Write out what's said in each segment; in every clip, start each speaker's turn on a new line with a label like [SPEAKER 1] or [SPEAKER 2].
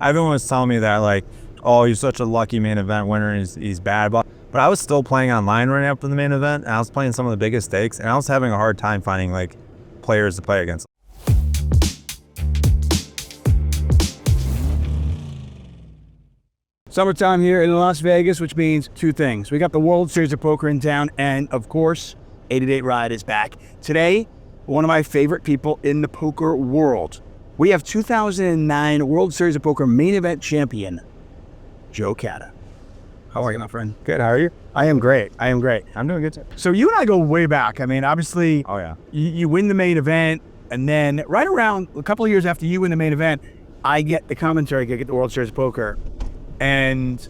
[SPEAKER 1] everyone was telling me that like, oh, he's such a lucky main event winner, and he's bad, but I was still playing online right after the main event, and I was playing some of the biggest stakes, and I was having a hard time finding like players to play against.
[SPEAKER 2] Summertime here in Las Vegas, which means two things. We got the World Series of Poker in town, and of course, 888 Ride is back. Today, one of my favorite people in the poker world. We have 2009 World Series of Poker main event champion, Joe Cada. How are you, my friend?
[SPEAKER 1] Good, how are you?
[SPEAKER 2] I am great.
[SPEAKER 1] I'm doing good too.
[SPEAKER 2] So you and I go way back. I mean, obviously,
[SPEAKER 1] Oh yeah.
[SPEAKER 2] you win the main event, and then right around a couple of years after you win the main event, I get the commentary gig at the World Series of Poker. And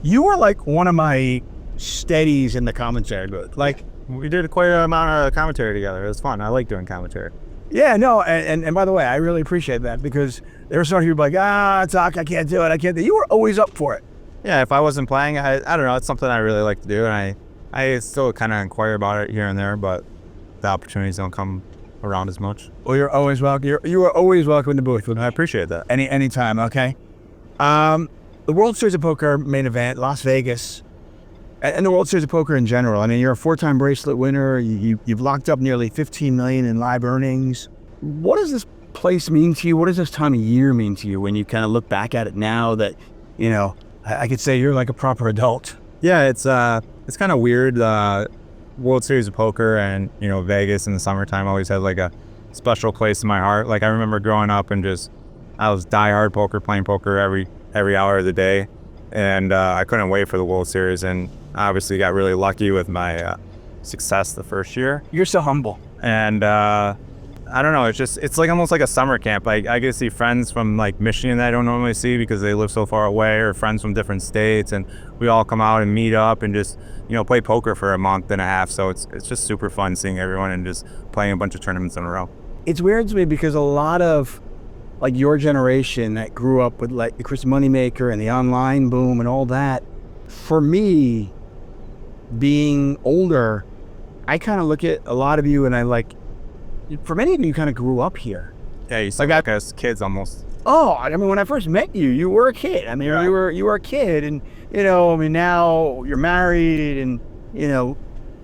[SPEAKER 2] you were like one of my steadies in the commentary booth. Like,
[SPEAKER 1] We did quite an amount of commentary together. It was fun. I like doing commentary.
[SPEAKER 2] yeah, no, and by the way, I really appreciate that, because there were some people like, Doc, I can't do it, I can't do it. You were always up for it.
[SPEAKER 1] Yeah, if I wasn't playing, I don't know, it's something I really like to do, and I still kind of inquire about it here and there, but the opportunities don't come around as much.
[SPEAKER 2] Well, you're always welcome. You are always welcome in the booth.
[SPEAKER 1] I appreciate that.
[SPEAKER 2] Anytime, okay? The World Series of Poker main event, Las Vegas, and the World Series of Poker in general. I mean, you're a 4-time bracelet winner. You've locked up nearly $15 million in live earnings. What does this place mean to you? What does this time of year mean to you when you kind of look back at it now that, you know, I could say you're like a proper adult?
[SPEAKER 1] Yeah, it's kind of weird. World Series of Poker and, you know, Vegas in the summertime always had like a special place in my heart. Like I remember growing up and I was diehard poker, playing poker every hour of the day, and I couldn't wait for the World Series, and obviously got really lucky with my success the first year.
[SPEAKER 2] You're so humble.
[SPEAKER 1] And I don't know, it's like almost like a summer camp. I get to see friends from like Michigan that I don't normally see because they live so far away, or friends from different states, and we all come out and meet up and just, you know, play poker for a month and a half. So it's just super fun seeing everyone and just playing a bunch of tournaments in a row.
[SPEAKER 2] It's weird to me because a lot of like your generation that grew up with like the Chris Moneymaker and the online boom and all that, for me, being older, I kind of look at a lot of you and I like, for many of you kind of grew up here.
[SPEAKER 1] Yeah, you still like us kids almost.
[SPEAKER 2] Oh, I mean, when I first met you, you were a kid. I mean, you were a kid, and you know, I mean, now you're married and, you know,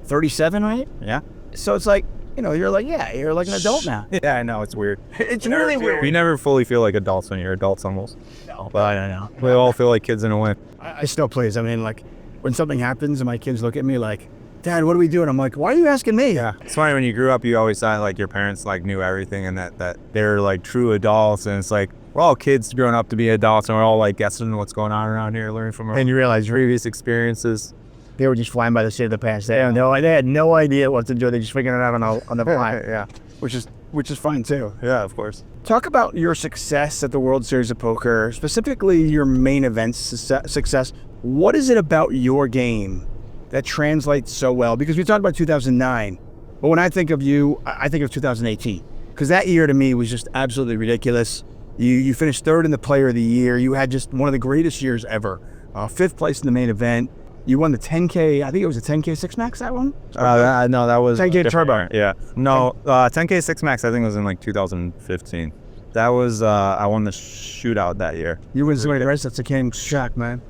[SPEAKER 2] 37, right?
[SPEAKER 1] Yeah.
[SPEAKER 2] So it's like, you know, you're like an adult now.
[SPEAKER 1] Yeah, I know, it's weird.
[SPEAKER 2] It's really weird.
[SPEAKER 1] We never fully feel like adults when you're adults almost.
[SPEAKER 2] No,
[SPEAKER 1] But I know. We all feel like kids in a way.
[SPEAKER 2] I still please. I mean, like, when something happens and my kids look at me like, Dad, what are we doing? I'm like, why are you asking me?
[SPEAKER 1] Yeah. It's funny, when you grew up, you always thought like your parents like knew everything and that they're like true adults, and it's like we're all kids growing up to be adults, and we're all like guessing what's going on around here, learning from our
[SPEAKER 2] And you realize
[SPEAKER 1] previous experiences.
[SPEAKER 2] they were just flying by the seat of the pants. They had no idea what to do. They just figured it out on the fly.
[SPEAKER 1] Yeah.
[SPEAKER 2] Which is fine too.
[SPEAKER 1] Yeah, of course.
[SPEAKER 2] Talk about your success at the World Series of Poker, specifically your main event success. What is it about your game that translates so well? Because we talked about 2009, but when I think of you, I think of 2018. Because that year to me was just absolutely ridiculous. You finished third in the Player of the Year. You had just one of the greatest years ever. 5th place in the main event. You won the 10K, I think it was a 10K 6-max, that one?
[SPEAKER 1] No, that was
[SPEAKER 2] 10K Turbo.
[SPEAKER 1] Yeah. No, 10K 6-max I think was in like 2015. That was, I won the shootout that year.
[SPEAKER 2] You won so many bracelets, I can't shock, man.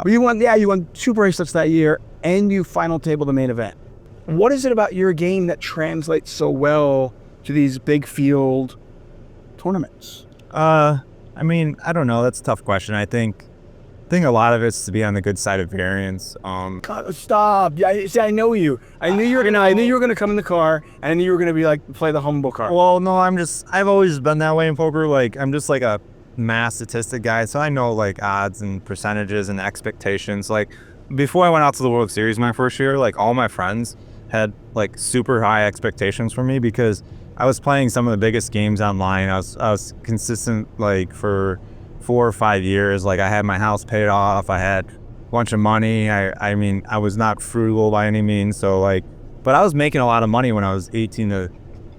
[SPEAKER 2] You won 2 bracelets that year, and you final tabled the main event. What is it about your game that translates so well to these big field tournaments?
[SPEAKER 1] I mean, I don't know. That's a tough question. I think a lot of it's to be on the good side of variance.
[SPEAKER 2] God, stop! Yeah, see, I know you. I knew you were gonna come in the car, and I knew you were gonna be like play the humble card.
[SPEAKER 1] Well, no, I've always been that way in poker. Like, I'm just like a math statistic guy, so I know like odds and percentages and expectations. Like, before I went out to the World Series my first year, like all my friends had like super high expectations for me because I was playing some of the biggest games online. I was consistent like for 4 or 5 years. Like, I had my house paid off. I had a bunch of money. I mean, I was not frugal by any means. So like, but I was making a lot of money when I was 18 to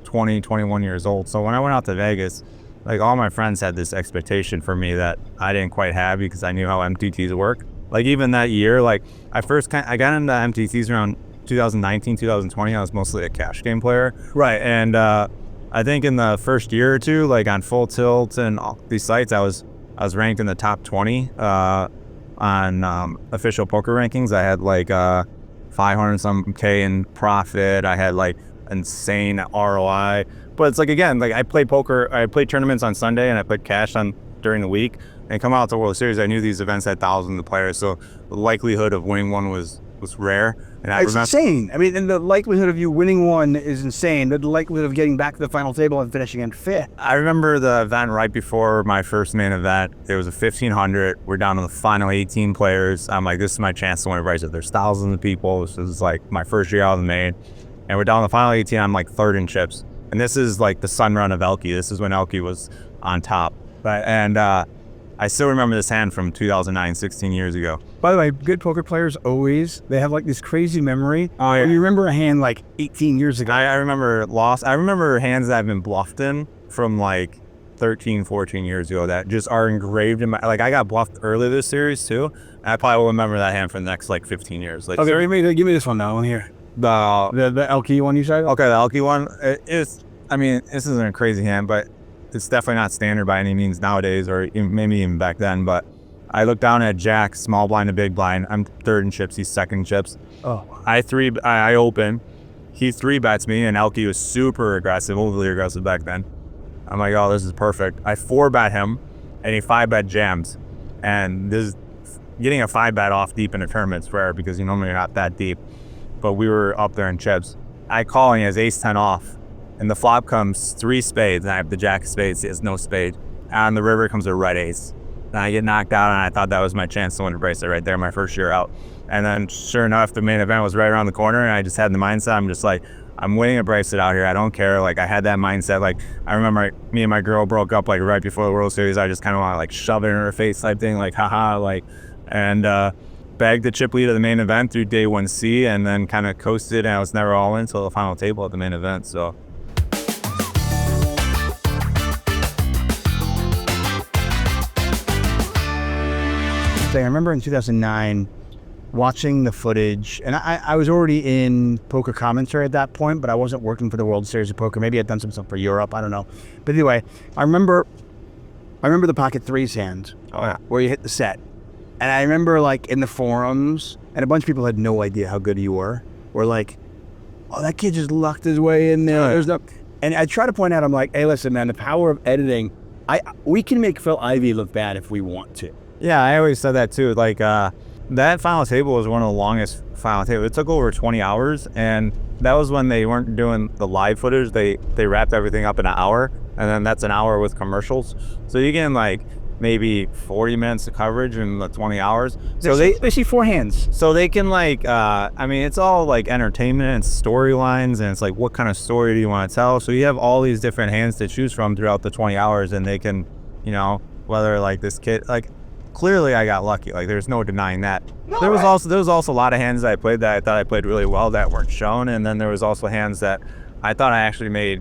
[SPEAKER 1] 20, 21 years old. So when I went out to Vegas, like all my friends had this expectation for me that I didn't quite have because I knew how MTTs work. Like even that year, like I got into MTTs around 2019, 2020. I was mostly a cash game player.
[SPEAKER 2] Right.
[SPEAKER 1] And I think in the first year or two, like on Full Tilt and all these sites, I was I was ranked in the top 20 on official poker rankings. I had like 500 some K in profit. I had like insane ROI. But it's like, again, like I played tournaments on Sunday and I played cash on during the week. And come out to World Series, I knew these events had thousands of players, so the likelihood of winning one was rare. And
[SPEAKER 2] It's insane. I mean, and the likelihood of you winning one is insane. The likelihood of getting back to the final table and finishing in fifth.
[SPEAKER 1] I remember the event right before my first main event. It was a 1,500. We're down to the final 18 players. I'm like, this is my chance to win a bracelet. There's thousands of people. This is like my first year out of the main. And we're down to the final 18. I'm like third in chips. And this is like the sun run of Elke. This is when Elke was on top. And I still remember this hand from 2009, 16 years ago.
[SPEAKER 2] By the way, good poker players they have like this crazy memory.
[SPEAKER 1] Oh, yeah.
[SPEAKER 2] You remember a hand like 18 years ago.
[SPEAKER 1] I remember hands that I've been bluffed in from like 13, 14 years ago that just are engraved in my, like I got bluffed early this series too. And I probably will remember that hand for the next like 15 years. Like,
[SPEAKER 2] okay, give me this one now. Here. The Elke one you said?
[SPEAKER 1] Okay, the Elke one. This isn't a crazy hand, but it's definitely not standard by any means nowadays, or maybe even back then. But I look down at Jack, small blind to big blind. I'm third in chips. He's second in chips.
[SPEAKER 2] Oh.
[SPEAKER 1] I open. He 3-bets me, and Elke was super aggressive, overly aggressive back then. I'm like, oh, this is perfect. I 4-bet him, and he 5-bet jams. And getting a 5-bet off deep in a tournament's rare because you normally are not that deep. But we were up there in chips. I call, and he has ace-10 off. And the flop comes 3 spades, and I have the jack of spades. He has no spade. On the river comes a red ace. And I get knocked out, and I thought that was my chance to win a bracelet right there, my first year out. And then, sure enough, the main event was right around the corner, and I just had the mindset. I'm just like, I'm winning a bracelet out here. I don't care. Like, I had that mindset. Like, I remember me and my girl broke up, like, right before the World Series. I just kind of want to, like, shove it in her face type thing, like, haha, like, and bagged the chip lead of the main event through day 1C, and then kind of coasted, and I was never all in until the final table at the main event, so.
[SPEAKER 2] I remember in 2009 watching the footage, and I was already in poker commentary at that point, but I wasn't working for the World Series of Poker. Maybe I'd done some stuff for Europe, I don't know. But anyway, I remember the pocket threes hand.
[SPEAKER 1] Oh, yeah.
[SPEAKER 2] Where you hit the set. And I remember like in the forums, and a bunch of people had no idea how good you were like, oh, that kid just lucked his way in there. There's no, and I try to point out, I'm like, hey, listen, man, the power of editing, we can make Phil Ivey look bad if we want to.
[SPEAKER 1] Yeah, I always said that too. Like, that final table was one of the longest final tables. It took over 20 hours, and that was when they weren't doing the live footage. They wrapped everything up in an hour, and then that's an hour with commercials. So you get like maybe 40 minutes of coverage in the 20 hours. So
[SPEAKER 2] they see 4 hands.
[SPEAKER 1] So they can like, it's all like entertainment and storylines, and it's like, what kind of story do you want to tell? So you have all these different hands to choose from throughout the 20 hours, and they can, whether like this kid, like, clearly I got lucky. Like, there's no denying that. There was also a lot of hands that I played that I thought I played really well that weren't shown, and then there was also hands that I thought I actually made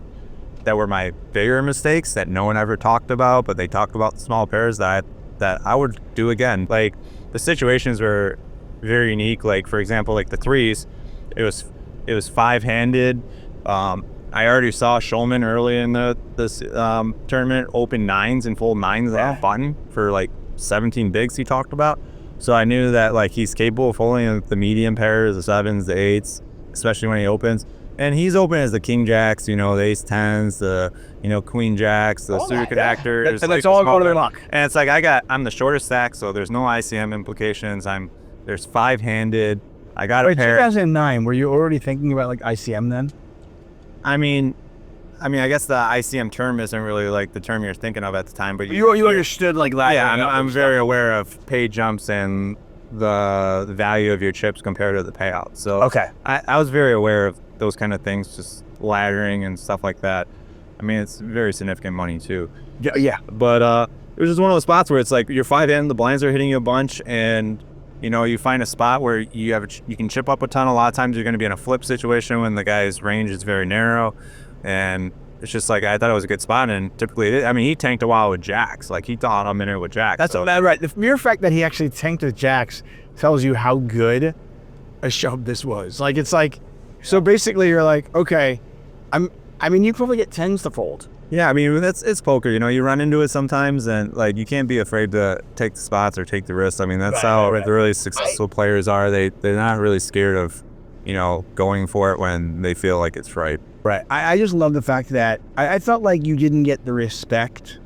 [SPEAKER 1] that were my bigger mistakes that no one ever talked about, but they talked about the small pairs that I would do again. Like, the situations were very unique. Like, for example, like the threes, it was 5-handed. I already saw Schulman early in this tournament open 9s and fold 9s off button for like 17 bigs he talked about. So I knew that like he's capable of holding the medium pairs, the 7s, the 8s, especially when he opens. And he's open as the king jacks, the ace 10s, the queen jacks, the suited connectors.
[SPEAKER 2] And that's all going to their luck.
[SPEAKER 1] And it's like I'm the shortest stack, so there's no ICM implications. There's 5-handed. I got a pair.
[SPEAKER 2] 2009, were you already thinking about like ICM then?
[SPEAKER 1] I guess the ICM term isn't really like the term you're thinking of at the time, but
[SPEAKER 2] you understood like that.
[SPEAKER 1] Yeah, I'm very aware of pay jumps and the value of your chips compared to the payout. So
[SPEAKER 2] okay,
[SPEAKER 1] I was very aware of those kind of things, just laddering and stuff like that. It's very significant money too.
[SPEAKER 2] Yeah.
[SPEAKER 1] But it was just one of those spots where it's like you're 5-in, the blinds are hitting you a bunch, and you find a spot where you can chip up a ton. A lot of times you're going to be in a flip situation when the guy's range is very narrow. And it's just like, I thought it was a good spot, and typically, he tanked a while with jacks. Like, he thought I'm in it with jacks.
[SPEAKER 2] That's right. The mere fact that he actually tanked with jacks tells you how good a shove this was. So basically you're like, okay, you probably get 10s to fold.
[SPEAKER 1] Yeah, I mean it's poker. You know, you run into it sometimes, and like you can't be afraid to take the spots or take the risks. I mean, that's how the really successful players are. They're not really scared of, you know, going for it when they feel like it's right.
[SPEAKER 2] Right. I just love the fact that I felt like you didn't get the respect.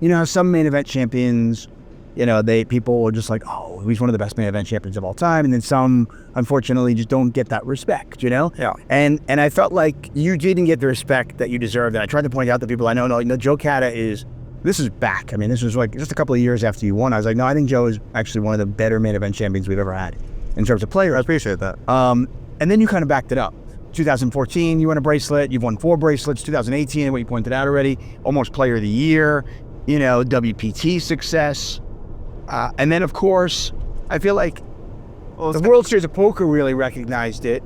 [SPEAKER 2] You know, some main event champions, you know, people were just like, oh, he's one of the best main event champions of all time. And then some, unfortunately, just don't get that respect, you know?
[SPEAKER 1] Yeah.
[SPEAKER 2] And I felt like you didn't get the respect that you deserved. And I tried to point out to people I know, no, you know, Joe Cada this is back. I mean, this was like just a couple of years after you won. I was like, no, I think Joe is actually one of the better main event champions we've ever had in terms of players.
[SPEAKER 1] I appreciate that.
[SPEAKER 2] And then you kind of backed it up. 2014, you won a bracelet. You've won 4 bracelets. 2018, what you pointed out already, almost player of the year, you know, WPT success. And then, of course, I feel like the World Series of Poker really recognized it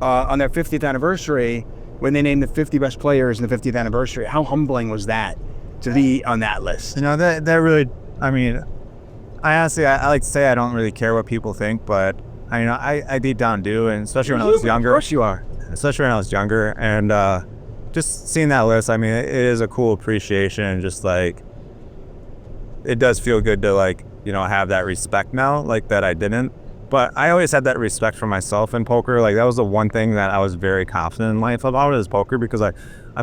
[SPEAKER 2] on their 50th anniversary when they named the 50 best players in the 50th anniversary. How humbling was that to be on that list?
[SPEAKER 1] You know, that really, I mean, I honestly, I like to say I don't really care what people think, but I deep down do, and especially when I was younger.
[SPEAKER 2] Of course you are.
[SPEAKER 1] Especially when I was younger, and just seeing that list, I mean, it is a cool appreciation, and just like, it does feel good to like, you know, have that respect now, like that I didn't. But I always had that respect for myself in poker. Like that was the one thing that I was very confident in life about is poker, because I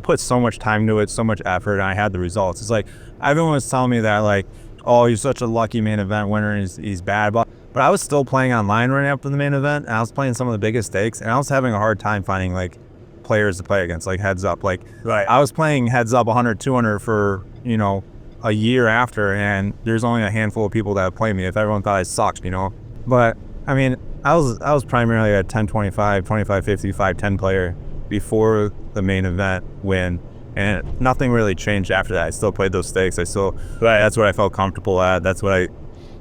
[SPEAKER 1] put so much time to it, so much effort, and I had the results. It's like everyone was telling me that like, oh, you're such a lucky main event winner, and he's bad, but I was still playing online right after the main event, and I was playing some of the biggest stakes, and I was having a hard time finding like players to play against, like heads up. Like I was playing heads up 100, 200 for, you know, a year after, and there's only a handful of people that play me if everyone thought I sucked, you know. But I mean, I was primarily a 10-25, 25-50, 5-10 player before the main event win, and nothing really changed after that. I still played those stakes. That's what I felt comfortable at. That's what I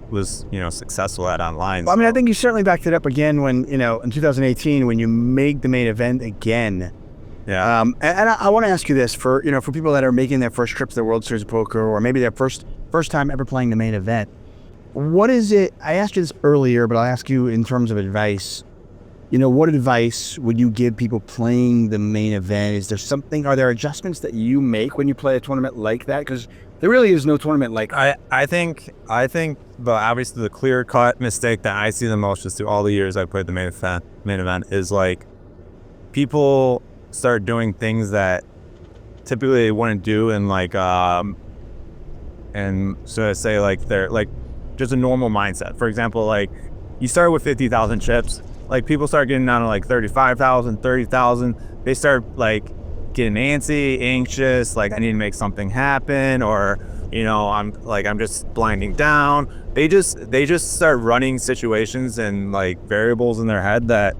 [SPEAKER 1] was, you know, successful at online.
[SPEAKER 2] Well, I mean, I think you certainly backed it up again when, you know, in 2018 when you made the main event again.
[SPEAKER 1] Yeah.
[SPEAKER 2] And I want to ask you this for, you know, for people that are making their first trip to the World Series of Poker, or maybe their first time ever playing the main event. What is it? I asked you this earlier, but I'll ask you in terms of advice. You know, what advice would you give people playing the main event? Are there adjustments that you make when you play a tournament like that? Because there really is no tournament like that.
[SPEAKER 1] I think the obviously the clear cut mistake that I see the most just through all the years I played the main event is like people start doing things that typically they wouldn't do, and like and so I say like they're like just a normal mindset. For example, like you start with 50,000 chips, like people start getting down to like 35,000, 30,000. They start like getting antsy, anxious, like I need to make something happen, or you know, I'm just blinding down. They just start running situations and like variables in their head that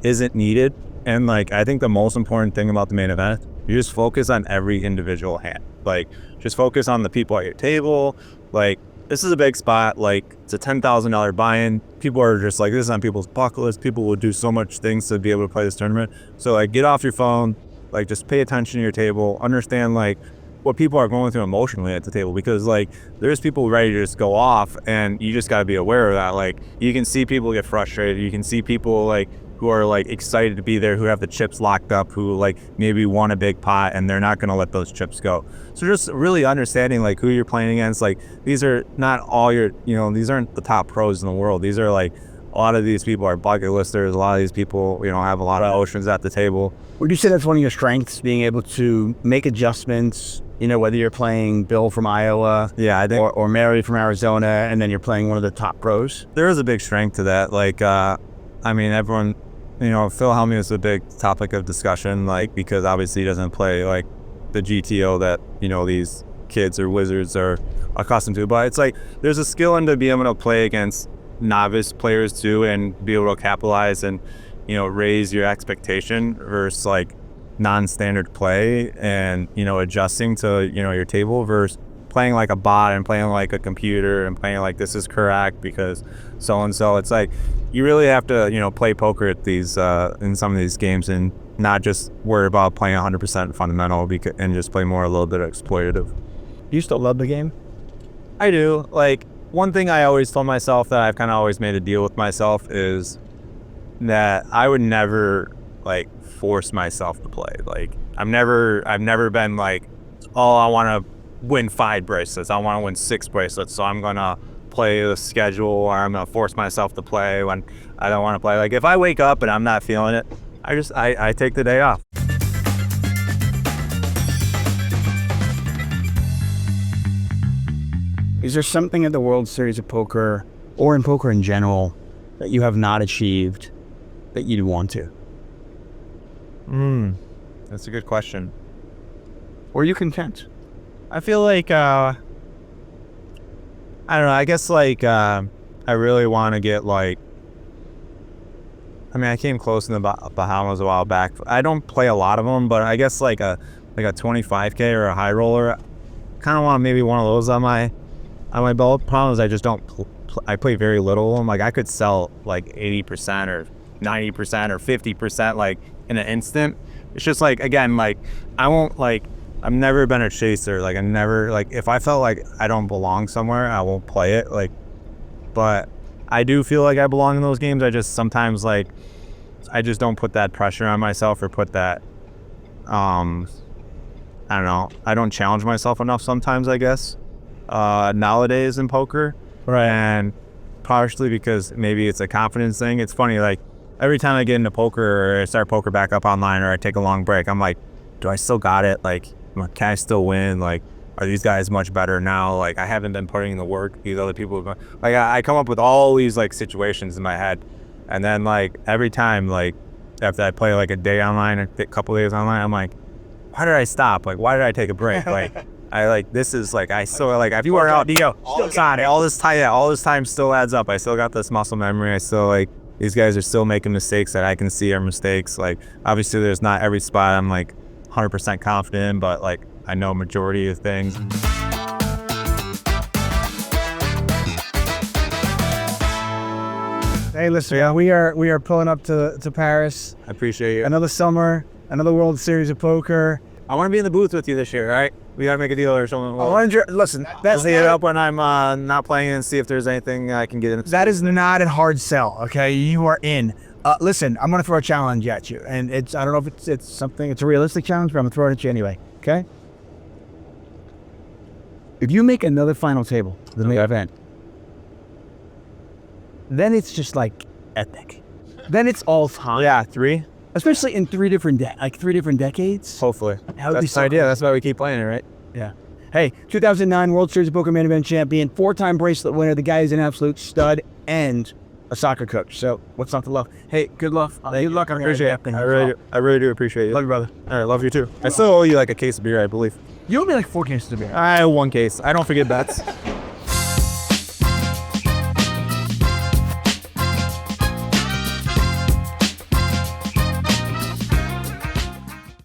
[SPEAKER 1] isn't needed. And like I think the most important thing about the main event, you just focus on every individual hand. Like just focus on the people at your table. Like this is a big spot, like it's a $10,000 buy-in. People are just like, this is on people's bucket list. People will do so much things to be able to play this tournament. So like get off your phone, like just pay attention to your table, understand like what people are going through emotionally at the table, because like there's people ready to just go off, and you just got to be aware of that. Like you can see people get frustrated. You can see people like who are like excited to be there, who have the chips locked up, who like maybe won a big pot and they're not going to let those chips go. So just really understanding like who you're playing against. Like these are not all your, you know, these aren't the top pros in the world. These are like, a lot of these people are bucket listers. A lot of these people, you know, have a lot of emotions at the table.
[SPEAKER 2] Would you say that's one of your strengths, being able to make adjustments, you know, whether you're playing Bill from Iowa,
[SPEAKER 1] yeah, I think,
[SPEAKER 2] or Mary from Arizona, and then you're playing one of the top pros?
[SPEAKER 1] There is a big strength to that. Like, I mean, everyone, you know, Phil Hellmuth is a big topic of discussion, like, because obviously he doesn't play like the GTO that, you know, these kids or wizards are accustomed to. But it's like, there's a skill into being able to play against novice players too, and be able to capitalize and, you know, raise your expectation versus like non-standard play, and, you know, adjusting to, you know, your table versus playing like a bot and playing like a computer and playing like this is correct because so-and-so. It's like, you really have to, you know, play poker at these, in some of these games, and not just worry about playing 100% fundamental and just play more a little bit exploitative.
[SPEAKER 2] You still love the game?
[SPEAKER 1] I do. Like, one thing I always told myself that I've kind of always made a deal with myself is that I would never like force myself to play. Like I've never been like oh, I want to win 5 bracelets. I want to win 6 bracelets. So I'm going to play the schedule, or I'm going to force myself to play when I don't want to play. Like if I wake up and I'm not feeling it, I take the day off.
[SPEAKER 2] Is there something at the World Series of Poker, or in poker in general, that you have not achieved that you'd want to?
[SPEAKER 1] That's a good question.
[SPEAKER 2] Or are you content?
[SPEAKER 1] I feel like, I don't know, I guess like, I really want to get like, I mean, I came close in the Bahamas a while back. I don't play a lot of them, but I guess like a 25K or a high roller, kind of want maybe one of those on my belt. Problem is I just don't, I play very little of them. Like I could sell like 80% or 90% or 50% like in an instant. It's just like, again, like I won't like, I've never been a chaser. Like I never, like if I felt like I don't belong somewhere, I won't play it. Like, but I do feel like I belong in those games. I just sometimes like, I just don't put that pressure on myself or put that, I don't know. I don't challenge myself enough sometimes, I guess, nowadays in poker.
[SPEAKER 2] Right.
[SPEAKER 1] And partially because maybe it's a confidence thing. It's funny, like every time I get into poker or I start poker back up online or I take a long break, I'm like, do I still got it? Like, can I still win? Like, are these guys much better now? Like, I haven't been putting in the work. These other people, like, I come up with all these like situations in my head. And then like every time, like after I play like a day online or a couple days online, I'm like, why did I stop? Like, why did I take a break? Like, I like, this is like, I still like, if you are out, you go, God, all this time still adds up. I still got this muscle memory. I still like, these guys are still making mistakes that I can see are mistakes. Like, obviously there's not every spot I'm like 100% confident in, but like, I know majority of things.
[SPEAKER 2] Hey, listen, we are pulling up to Paris.
[SPEAKER 1] I appreciate you.
[SPEAKER 2] Another summer, another World Series of Poker.
[SPEAKER 1] I want to be in the booth with you this year, all right? We got to make a deal or something.
[SPEAKER 2] Listen,
[SPEAKER 1] Let's hit it up when I'm not playing and see if there's anything I can get in.
[SPEAKER 2] that is not a hard sell, okay? You are in. Listen, I'm going to throw a challenge at you. And I don't know if it's something, it's a realistic challenge, but I'm going to throw it at you anyway, okay? If you make another final table, the main event, then it's just like epic. Then it's all time.
[SPEAKER 1] Yeah, 3?
[SPEAKER 2] Especially in three different decades.
[SPEAKER 1] Hopefully.
[SPEAKER 2] That would be
[SPEAKER 1] That's
[SPEAKER 2] so
[SPEAKER 1] the idea.
[SPEAKER 2] cool.
[SPEAKER 1] That's why we keep playing it, right?
[SPEAKER 2] Yeah. Hey, 2009 World Series of Poker Main Event champion, 4-time bracelet winner. The guy is an absolute stud and a soccer coach. So what's not to love? Hey, good luck. Good luck. I appreciate it.
[SPEAKER 1] I really do appreciate you.
[SPEAKER 2] Love you, brother.
[SPEAKER 1] All right, love you too. I still owe you like a case of beer, I believe.
[SPEAKER 2] You owe me like 4 cases of beer.
[SPEAKER 1] I have 1 case. I don't forget bets.